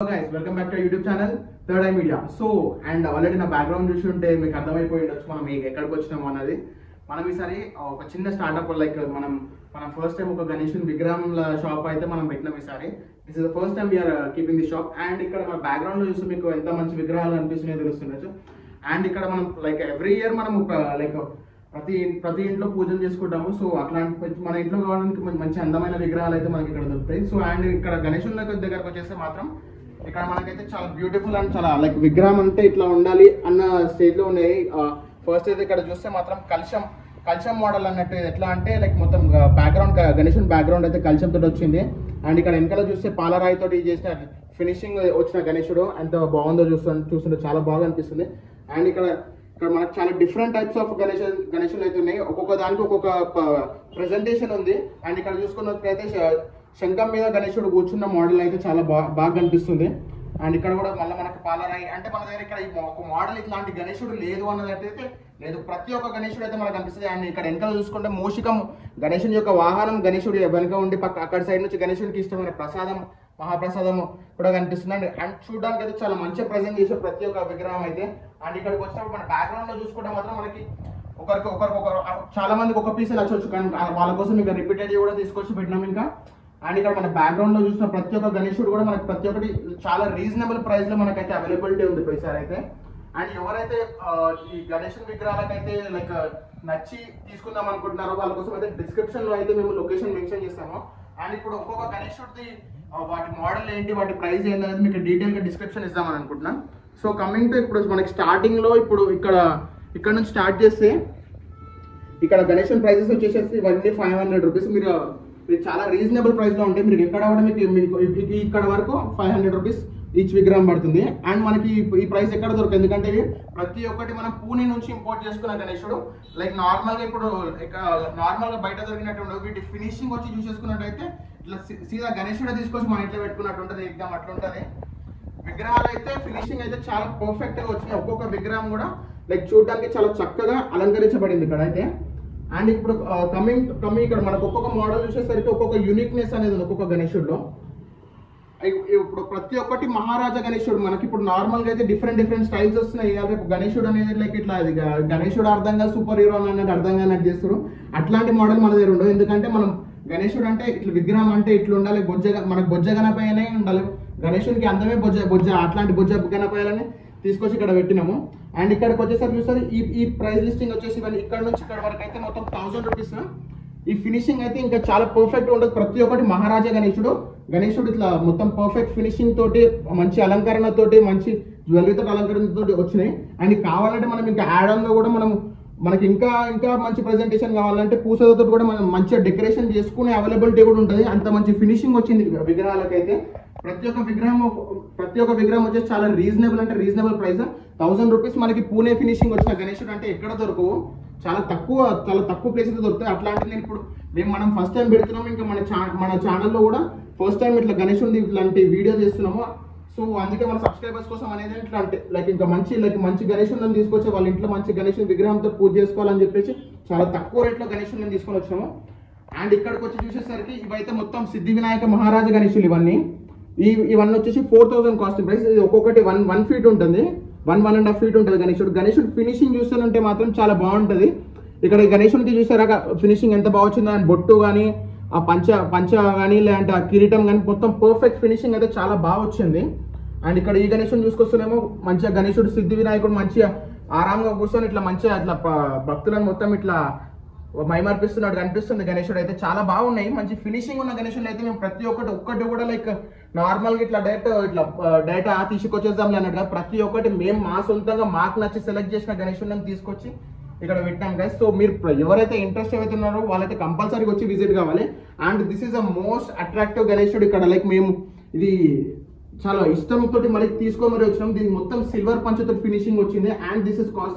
Hello guys, welcome back to our YouTube channel Third Eye Media. So and already నా background చూస్తుంటే మీకు అర్థమైపోయి ఉండొచ్చు మనం ఎక్కడికి వచ్చినాము అన్నది. మనం ఈసారి ఒక చిన్న స్టార్ట్అప్ లైక్ మనం ఫస్ట్ టైం ఒక గణేశుని విగ్రహంల షాప్ అయితే మనం పెట్టినాం ఈసారి. This is the first time we're keeping the shop. And ఇక్కడ మన బ్యాక్గ్రౌండ్ లో చూస్తే మీకు ఎంత మంచి విగ్రహాలు అనిపిస్తున్నాయో తెలుస్తుండొచ్చు. అండ్ ఇక్కడ మనం లైక్ ఎవ్రీ ఇయర్ మనం లైక్ ప్రతి ఇంట్లో పూజలు చేసుకుంటాము. సో అట్లాంటి మన ఇంట్లో కావడానికి మంచి అందమైన విగ్రహాలు అయితే మనకి ఇక్కడ దొరుకుతాయి. సో అండ్ ఇక్కడ గణేశుని దగ్గరకు వచ్చేస్తే మాత్రం ఇక్కడ మనకైతే చాలా బ్యూటిఫుల్ అండ్ చాలా లైక్ విగ్రహం అంటే ఇట్లా ఉండాలి అన్న స్టేజ్ లో ఉన్నాయి. ఫస్ట్ అయితే ఇక్కడ చూస్తే మాత్రం కల్చం మోడల్ అన్నట్టు ఎట్లా అంటే లైక్ మొత్తం బ్యాక్గ్రౌండ్ గణేశుని బ్యాక్గ్రౌండ్ అయితే కల్చం తోటి వచ్చింది. అండ్ ఇక్కడ వెనకాల చూస్తే పాలరాయి తోటి చేసిన ఫినిషింగ్ వచ్చిన గణేశుడు ఎంత బాగుందో చూస్తుంటే చాలా బాగా అనిపిస్తుంది. అండ్ ఇక్కడ మనకు చాలా డిఫరెంట్ టైప్స్ ఆఫ్ గణేశులు అయితే ఉన్నాయి. ఒక్కొక్క దానికి ఒక్కొక్క ప్రెజెంటేషన్ ఉంది. అండ్ ఇక్కడ చూసుకున్నట్లయితే శంఖం మీద గణేశుడు కూర్చున్న మోడల్ అయితే చాలా బాగా కనిపిస్తుంది. అండ్ ఇక్కడ కూడా మళ్ళీ మనకి పాలరాయి అంటే మన దగ్గర ఇక్కడ ఒక మోడల్ ఇట్లాంటి గణేశుడు లేదు అన్నది అయితే లేదు, ప్రతి ఒక్క గణేశుడు అయితే మనకు కనిపిస్తుంది. అండ్ ఇక్కడ వెనకాల చూసుకుంటే మూషికం గణేశుని యొక్క వాహనం గణేశుడు వెనుక ఉండి అక్కడ సైడ్ నుంచి గణేశుడికి ఇష్టమైన ప్రసాదం మహాప్రసాదం కూడా కనిపిస్తుంది. అండ్ చూడడానికి అయితే చాలా మంచిగా ప్రజెంట్ చేసే ప్రతి ఒక్క విగ్రహం అయితే. అండ్ ఇక్కడికి వచ్చినప్పుడు మన బ్యాక్గ్రౌండ్ లో చూసుకుంటే మాత్రం మనకి ఒకరికి చాలా మందికి ఒక పీస్ నచ్చవచ్చు, కానీ వాళ్ళ కోసం ఇంకా రిపీటెడ్ కూడా తీసుకొచ్చి పెట్టినాం ఇంకా. అండ్ ఇక్కడ మన బ్యాక్గ్రౌండ్ లో చూసిన ప్రతి ఒక్క గణేశుడు కూడా మనకి ప్రతి ఒక్కటి చాలా రీజనబుల్ ప్రైస్ లో మనకైతే అవైలబిలిటీ ఉంది ఈసారి అయితే. అండ్ ఎవరైతే ఈ గణేశుని విగ్రహాలకైతే లైక్ నచ్చి తీసుకుందాం అనుకుంటున్నారో వాళ్ళ కోసం అయితే డిస్క్రిప్షన్ లో అయితే మేము లొకేషన్ మెన్షన్ చేస్తాము. అండ్ ఇప్పుడు ఒక్కొక్క గణేశుడిది వాటి మోడల్ ఏంటి, వాటి ప్రైస్ ఏంటి అనేది మీకు డీటెయిల్ గా డిస్క్రిప్షన్ ఇద్దామని అనుకుంటున్నాం. సో కమింగ్ టు ఇప్పుడు మనకి స్టార్టింగ్ లో ఇప్పుడు ఇక్కడ నుంచి స్టార్ట్ చేస్తే ఇక్కడ గణేశుని ప్రైజెస్ వచ్చేసేసి ఇవన్నీ 500 రూపీస్. మీరు చాలా రీజనబుల్ ప్రైస్ లో ఉంటాయి. మీరు ఎక్కడ కూడా మీకు ఇక్కడ వరకు 500 రూపీస్ ఈచ్ విగ్రహం పడుతుంది. అండ్ మనకి ఈ ప్రైస్ ఎక్కడ దొరకదు, ఎందుకంటే ప్రతి ఒక్కటి మనం పూణే నుంచి ఇంపోర్ట్ చేసుకున్న గణేశుడు. లైక్ నార్మల్ గా ఇప్పుడు నార్మల్ గా బయట దొరికినట్టు వీటి ఫినిషింగ్ వచ్చి చూసేసుకున్నట్టయితే ఇట్లా సీదా గణేశుడు తీసుకొచ్చి మన ఇంట్లో పెట్టుకున్నట్టు ఉంటుంది, ఎగ్జామ్ అట్లా ఉంటుంది. విగ్రహాలు అయితే ఫినిషింగ్ అయితే చాలా పర్ఫెక్ట్ గా వచ్చినాయి. ఒక్కొక్క విగ్రహం కూడా లైక్ చూడడానికి చాలా చక్కగా అలంకరించబడింది ఇక్కడ అయితే. అండ్ ఇప్పుడు కమింగ్ ఇక్కడ మనకు ఒక్కొక్క మోడల్ చూసేసరికి ఒక్కొక్క యూనిక్నెస్ అనేది ఉంది ఒక్కొక్క గణేశుడిలో. ఇప్పుడు ప్రతి ఒక్కటి మహారాజా గణేశుడు మనకి ఇప్పుడు నార్మల్ గా అయితే డిఫరెంట్ స్టైల్స్ వస్తున్నాయి. రేపు గణేశుడు అనేది లైక్ ఇట్లా గణేశుడు అర్థంగా సూపర్ హీరో అన్నట్టు అర్థంగా అన్నట్టు చేస్తారు. అట్లాంటి మోడల్ మన దగ్గర ఉండవు, ఎందుకంటే మనం గణేశుడు అంటే ఇట్లా విగ్రహం అంటే ఇట్లా ఉండాలి, మనకు బొజ్జ గణపయ్యనే ఉండాలి. గణేశుడికి అందమే బొజ్జ అట్లాంటి బొజ్జ గణపయ్యాలని తీసుకొచ్చి ఇక్కడ పెట్టినాము. అండ్ ఇక్కడికి వచ్చేసరికి చూస్తారు ఈ ప్రైస్ లిస్టింగ్ వచ్చేసి ఇవన్నీ ఇక్కడ నుంచి ఇక్కడ వరకు అయితే మొత్తం 1000 రూపీస్. ఈ ఫినిషింగ్ అయితే ఇంకా చాలా పర్ఫెక్ట్ ఉంటుంది. ప్రతి ఒక్కటి మహారాజా గణేశుడు ఇట్లా మొత్తం పర్ఫెక్ట్ ఫినిషింగ్ తోటి మంచి అలంకరణతోటి మంచి జ్యువెలరీతో అలంకరణతో వచ్చినాయి. అండ్ కావాలంటే మనం ఇంకా యాడ్ ఆన్ గా కూడా మనకి ఇంకా మంచి ప్రెజెంటేషన్ కావాలంటే పూసలతో కూడా మనం మంచిగా డెకరేషన్ చేసుకునే అవైలబిలిటీ కూడా ఉంటుంది. అంత మంచి ఫినిషింగ్ వచ్చింది విగ్రహాలకైతే. ప్రతి ఒక్క విగ్రహం వచ్చేసి చాలా రీజనబుల్ ప్రైస్ 1000 రూపీస్. మనకి పూణే ఫినిషింగ్ వచ్చిన గణేశుడు అంటే ఎక్కడ దొరకవు, చాలా తక్కువ ప్లేస్ అయితే దొరుకుతాయి. అట్లాంటి మనం ఫస్ట్ టైం పెడుతున్నాము. ఇంకా మన ఛానల్లో కూడా ఫస్ట్ టైం ఇట్లా గణేశుడి ఇట్లాంటి వీడియో చేస్తున్నాము. సో అందుకే మన సబ్స్క్రైబర్స్ కోసం అనేది ఇట్లా అంటే లైక్ ఇంకా మంచి గణేశుడిని తీసుకొచ్చి వాళ్ళ ఇంట్లో మంచి గణేశుడి విగ్రహంతో పూజ చేసుకోవాలని చెప్పేసి చాలా తక్కువ రేట్లో గణేశుడిని తీసుకొని వచ్చాము. అండ్ ఇక్కడికి వచ్చి చూసేసరికి ఇవైతే మొత్తం సిద్ధి వినాయక మహారాజా గణేశులు ఇవన్నీ వచ్చేసి 4000 కాస్ట్ ప్రైస్. ఇది ఒక్కొక్కటి 1 ఫీట్ ఉంటుంది, 1.5 ఫీట్ ఉంటుంది గణేశుడు ఫినిషింగ్ చూస్తానంటే మాత్రం చాలా బాగుంటుంది. ఇక్కడ గణేశుడికి చూసారా ఫినిషింగ్ ఎంత బాగా వచ్చిందో. అండ్ బొట్టు కానీ ఆ పంచ కానీ లేదంటే ఆ కిరీటం కానీ మొత్తం పర్ఫెక్ట్ ఫినిషింగ్ అయితే చాలా బాగా వచ్చింది. అండ్ ఇక్కడ ఈ గణేశుని చూసుకొస్తేనేమో మంచిగా గణేశుడు సిద్ధి వినాయకుడు మంచిగా ఆరాంగా కూర్చొని ఇట్లా మంచిగా అట్లా భక్తులను మొత్తం ఇట్లా మైమర్పిస్తున్నట్టు కనిపిస్తుంది. గణేశుడు అయితే చాలా బాగున్నాయి. మంచి ఫినిషింగ్ ఉన్న గణేశుడు అయితే మేము ప్రతి ఒక్కటి కూడా లైక్ నార్మల్గా ఇట్లా డైరెక్ట్ తీసుకొచ్చేద్దాం అన్నట్టుగా ప్రతి ఒక్కటి మేము మా సొంతంగా మాకు నచ్చి సెలెక్ట్ చేసిన గణేశుడిని తీసుకొచ్చి ఇక్కడ పెట్టాం గైస్. సో మీరు ఎవరైతే ఇంట్రెస్ట్ అవుతున్నారో వాళ్ళైతే కంపల్సరీగా వచ్చి విజిట్ కావాలి. And this is the most attractive గణేశుడు ఇక్కడ. లైక్ మేము ఇది చాలా ఇష్టంతో మళ్ళీ తీసుకొని మరి వచ్చినాం. దీనికి మొత్తం సిల్వర్ పంచతో ఫినిషింగ్ వచ్చింది. అండ్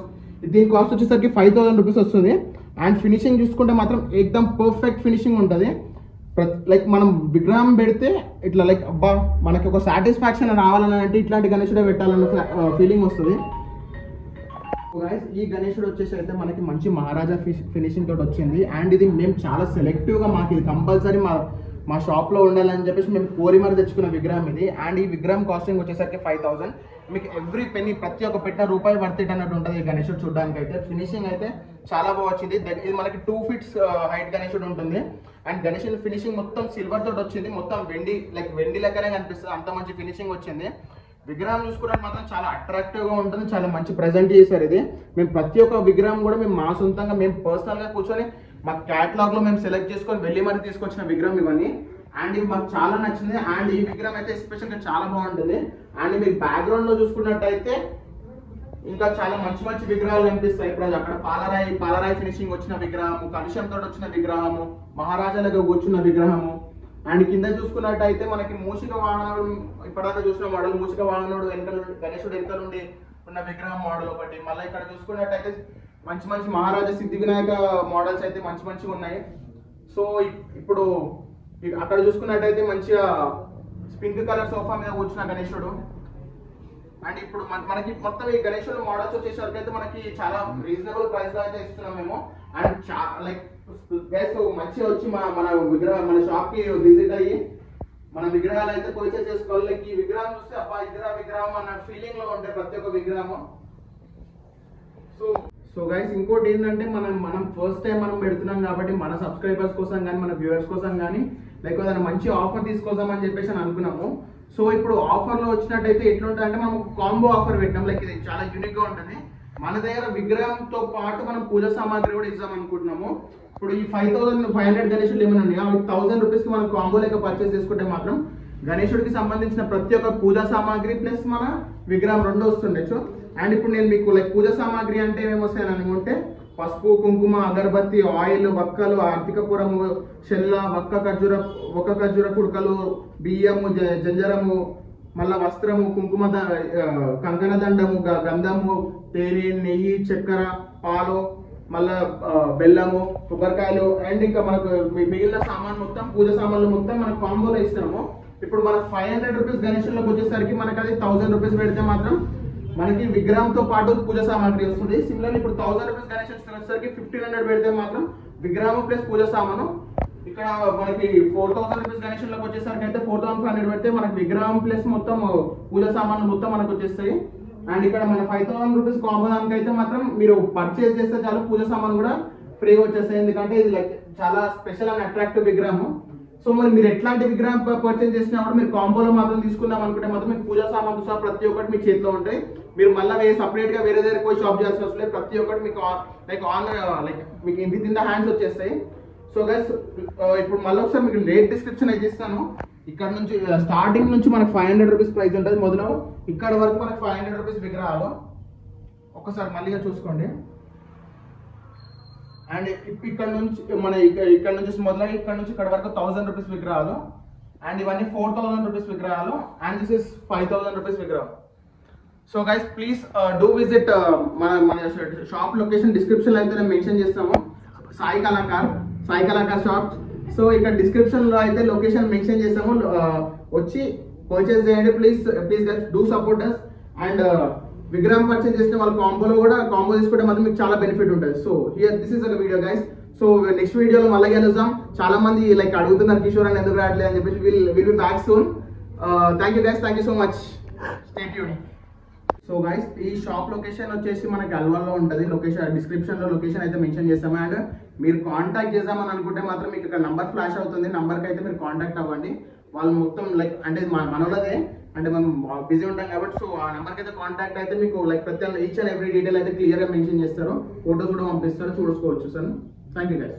దీని కాస్ట్ వచ్చేసరికి 5000 రూపీస్ వస్తుంది. అండ్ ఫినిషింగ్ చూసుకుంటే మాత్రం ఎక్దమ్ పర్ఫెక్ట్ ఫినిషింగ్ ఉంటుంది. లైక్ మనం విగ్రహం పెడితే ఇట్లా లైక్ అబ్బా మనకి ఒక సాటిస్ఫాక్షన్ రావాలని అంటే ఇట్లాంటి గణేశుడే పెట్టాలన్న ఫీలింగ్ వస్తుంది. ఈ గణేశుడు వచ్చేసి అయితే మనకి మంచి మహారాజా ఫినిషింగ్ తోటి వచ్చింది. అండ్ ఇది మేము చాలా సెలెక్టివ్గా మాకు ఇది కంపల్సరీ మా షాప్లో ఉండాలని చెప్పేసి మేము కోరి మరి తెచ్చుకున్న విగ్రహం ఇది. అండ్ ఈ విగ్రహం కాస్టింగ్ వచ్చేసరికి 5000. మీకు ఎవ్రీ పెన్నీ ప్రతి ఒక్క పెట్టిన రూపాయి వర్త్ ఇట్ అన్నట్టు ఉంటుంది ఈ గణేశుడు చూడడానికి అయితే. ఫినిషింగ్ అయితే చాలా బాగా వచ్చింది. ఇది మనకి 2 feet హైట్ గణేశుడు ఉంటుంది. అండ్ గణేశుడు ఫినిషింగ్ మొత్తం సిల్వర్ తోటి వచ్చింది, మొత్తం వెండి లెక్కనే కనిపిస్తుంది, అంత మంచి ఫినిషింగ్ వచ్చింది. విగ్రహం చూసుకోవడానికి మాత్రం చాలా అట్రాక్టివ్గా ఉంటుంది, చాలా మంచి ప్రజెంట్ చేశారు ఇది. మేము ప్రతి ఒక్క విగ్రహం కూడా మేము మా సొంతంగా మేము పర్సనల్గా కూర్చొని మా క్యాటలాగ్లో మేము సెలెక్ట్ చేసుకొని వెళ్ళి మరి తీసుకొచ్చిన విగ్రహం ఇవన్నీ. అండ్ ఇవి మాకు చాలా నచ్చింది. అండ్ ఈ విగ్రహం అయితే ఎస్పెషల్గా చాలా బాగుంటుంది. అండ్ మీరు బ్యాక్గ్రౌండ్లో చూసుకున్నట్టయితే ఇంకా చాలా మంచి మంచి విగ్రహాలు కనిపిస్తాయి. ఇప్పుడు అక్కడ పాలరాయి ఫినిషింగ్ వచ్చిన విగ్రహము, కలుషంతో వచ్చిన విగ్రహము, మహారాజాలుగా కూర్చున్న విగ్రహము. అండ్ కింద చూసుకున్నట్టయితే మనకి మూషిక వాహనుడు, ఇప్పటిదాకా చూసిన మోడల్ మూషిక వాహనుడు వెనక గణేశుడు వెనక నుండి ఉన్న విగ్రహం మోడల్ ఒకటి. మళ్ళీ ఇక్కడ చూసుకున్నట్టయితే మంచి మంచి మహారాజా సిద్ధి వినాయక మోడల్స్ అయితే మంచి మంచిగా ఉన్నాయి. సో ఇప్పుడు అక్కడ చూసుకున్నట్టయితే మంచిగా పింక్ కలర్ సోఫా మీద కూర్చున్న గణేశుడు. అండ్ ఇప్పుడు మనకి మొత్తం ఈ గణేశుడు మోడల్స్ వచ్చేసరికి అయితే మనకి చాలా రీజనబుల్ ప్రైస్ లో అయితే ఇస్తున్నాం మేము. అండ్ లైక్ గైస్ మంచిగా వచ్చి మన విగ్రహం మన షాప్ కి విజిట్ అయ్యి మన విగ్రహాలు అయితే పర్చేస్ చేసుకోవాలి. లైక్ ఈ విగ్రహం చూస్తే అబ్బా విగ్రహం అన్న ఫీలింగ్ లో ఉంటాయి ప్రతి ఒక్క విగ్రహము. సో గైస్ ఇంకోటి ఏంటంటే మనం ఫస్ట్ టైం మనం పెడుతున్నాం కాబట్టి మన సబ్స్క్రైబర్స్ కోసం కానీ మన వ్యూవర్స్ కోసం కానీ లేకపోతే మంచి ఆఫర్ తీసుకొద్దామని చెప్పేసి అని అనుకున్నాము. సో ఇప్పుడు ఆఫర్లో వచ్చినట్టయితే ఎట్లుంటుంది అంటే మనం కాంబో ఆఫర్ పెట్టినాం. లైక్ ఇది చాలా యూనిక్గా ఉంటుంది. మన దగ్గర విగ్రహంతో పాటు మనం పూజ సామాగ్రి కూడా ఇద్దాం అనుకుంటున్నాము. ఇప్పుడు ఈ 5500 గణేశుడు ఏమైనా ఉన్నాయి, అవి 1000 రూపీస్కి మనం కాంబో లెక్క పర్చేస్ చేసుకుంటే మాత్రం గణేశుడికి సంబంధించిన ప్రతి ఒక్క పూజా సామాగ్రి ప్లస్ మన విగ్రహం రెండు వస్తుండొచ్చు. అండ్ ఇప్పుడు నేను మీకు లైక్ పూజ సామాగ్రి అంటే ఏమొస్తాయని అనుకుంటే పసుపు, కుంకుమ, అగరబత్తి, ఆయిల్, వక్కలు, ఆర్థికపురము, చెల్ల, ఒక్క ఖర్జూర కుడకలు, బియ్యము, జంజరము, మళ్ళా వస్త్రము, కుంకుమ, కంకణ దండము, గంధము, తేనె, నెయ్యి, చక్కెర, పాలు, మళ్ళా బెల్లము, కొబ్బరికాయలు అండ్ ఇంకా మనకు మిగిలిన సామాన్ మొత్తం పూజ సామాన్లు మొత్తం మనకు కాంబోలో ఇస్తాము. ఇప్పుడు మన 500 రూపీస్ గణేశులకు వచ్చేసరికి మనకి అది 1000 రూపీస్ పెడితే మాత్రం మనకి విగ్రహంతో పాటు పూజ సామాగ్రి వస్తుంది. సిమిలర్లీ ఇప్పుడు 1000 రూపీస్ గణేశుడు వచ్చేసరికి 1500 పెడితే మాత్రం విగ్రహం ప్లస్ పూజ సామాను. ఇక్కడ మనకి 4000 రూపీస్ గణేశులకు వచ్చేసరికి అయితే 4500 పెడితే మనకి విగ్రహం ప్లస్ మొత్తం పూజ సామాన్లు మొత్తం మనకు వచ్చేస్తాయి. అండ్ ఇక్కడ మన 5000 రూపీస్ కాంబో దానికి అయితే మాత్రం మీరు పర్చేస్ చేస్తే చాలు పూజ సామాన్ కూడా ఫ్రీగా వచ్చేస్తాయి. ఎందుకంటే ఇది లైక్ చాలా స్పెషల్ అండ్ అట్రాక్టివ్ విగ్రహము. సో మరి మీరు ఎట్లాంటి విగ్రహం పర్చేస్ చేసినప్పుడు మీరు కాంబోలో మాత్రం తీసుకుందాం అనుకుంటే మాత్రం మీకు పూజా సామాన్లు సహా ప్రతి ఒక్కటి మీ చేతిలో ఉంటాయి. మీరు మళ్ళీ సపరేట్ గా వేరే దగ్గర పోయి షాప్ చేయాల్సిన అవసరం లేదు. ప్రతి ఒక్కటి మీకు లైక్ మీకు విత్ ఇన్ ద హ్యాండ్స్ వచ్చేస్తాయి. సో గైస్ ఇప్పుడు మళ్ళీ ఒకసారి మీకు రేట్ డిస్క్రిప్షన్ అయితే ఇస్తాను. ఇక్కడ నుంచి స్టార్టింగ్ నుంచి మనకు 500 రూపీస్ ప్రైస్ ఉంటుంది మొదలు ఇక్కడ వరకు మనకు 500 రూపీస్ విగ్రహాలు. ఒకసారి మళ్ళీగా చూసుకోండి. అండ్ ఇక్కడ నుంచి ఇక్కడ నుంచి మొదలై ఇక్కడ నుంచి ఇక్కడ వరకు 1000 రూపీస్ విగ్రహాలు. అండ్ ఇవన్నీ 4000 రూపీస్ విగ్రహాలు. అండ్ దిస్ ఇస్ 5000 రూపీస్ విగ్రహం. So guys please do visit మన షాప్ లొకేషన్ డిస్క్రిప్షన్ లో అయితే నేను మెన్షన్ చేస్తాము. సాయి కళాకార్ షాప్. సో ఇక్కడ డిస్క్రిప్షన్ లో అయితే లొకేషన్ మెన్షన్ చేస్తాము. వచ్చి పర్చేస్ చేయండి please guys, do support us. And విగ్రహం పర్చేస్ చేసిన వాళ్ళ కాంబో తీసుకుంటే మాత్రం మీకు చాలా బెనిఫిట్ ఉంటుంది. So here this is the video guys. So next వీడియోలో మళ్ళీ కలుద్దాం. చాలా మంది లైక్ అడుగుతున్నారు కిషోర్ అని ఎందుకు రావట్లేదు అని చెప్పేసి. Will be back soon. Thank you guys, thank you so much. Stay tuned. So guys ఈ షాప్ లొకేషన్ వచ్చేసి మనకి అల్వాల్లో ఉంటుంది. లొకేషన్ డిస్క్రిప్షన్లో లొకేషన్ అయితే మెన్షన్ చేస్తాము. అండ్ మీరు కాంటాక్ట్ చేద్దామని అనుకుంటే మాత్రం మీకు ఇక్కడ నంబర్ ఫ్లాష్ అవుతుంది. నంబర్కి అయితే మీరు కాంటాక్ట్ అవ్వండి. వాళ్ళు మొత్తం లైక్ అంటే మనోళ్ళదే, అంటే మనం బిజీ ఉంటాం కాబట్టి. సో ఆ నెంబర్కి అయితే కాంటాక్ట్ అయితే మీకు లైక్ ప్రతి ఈచ్ అండ్ ఎవ్రీ డీటెయిల్ అయితే క్లియర్గా మెన్షన్ చేస్తారు. ఫోటోస్ కూడా పంపిస్తారు, చూసుకోవచ్చు సార్. Thank you guys.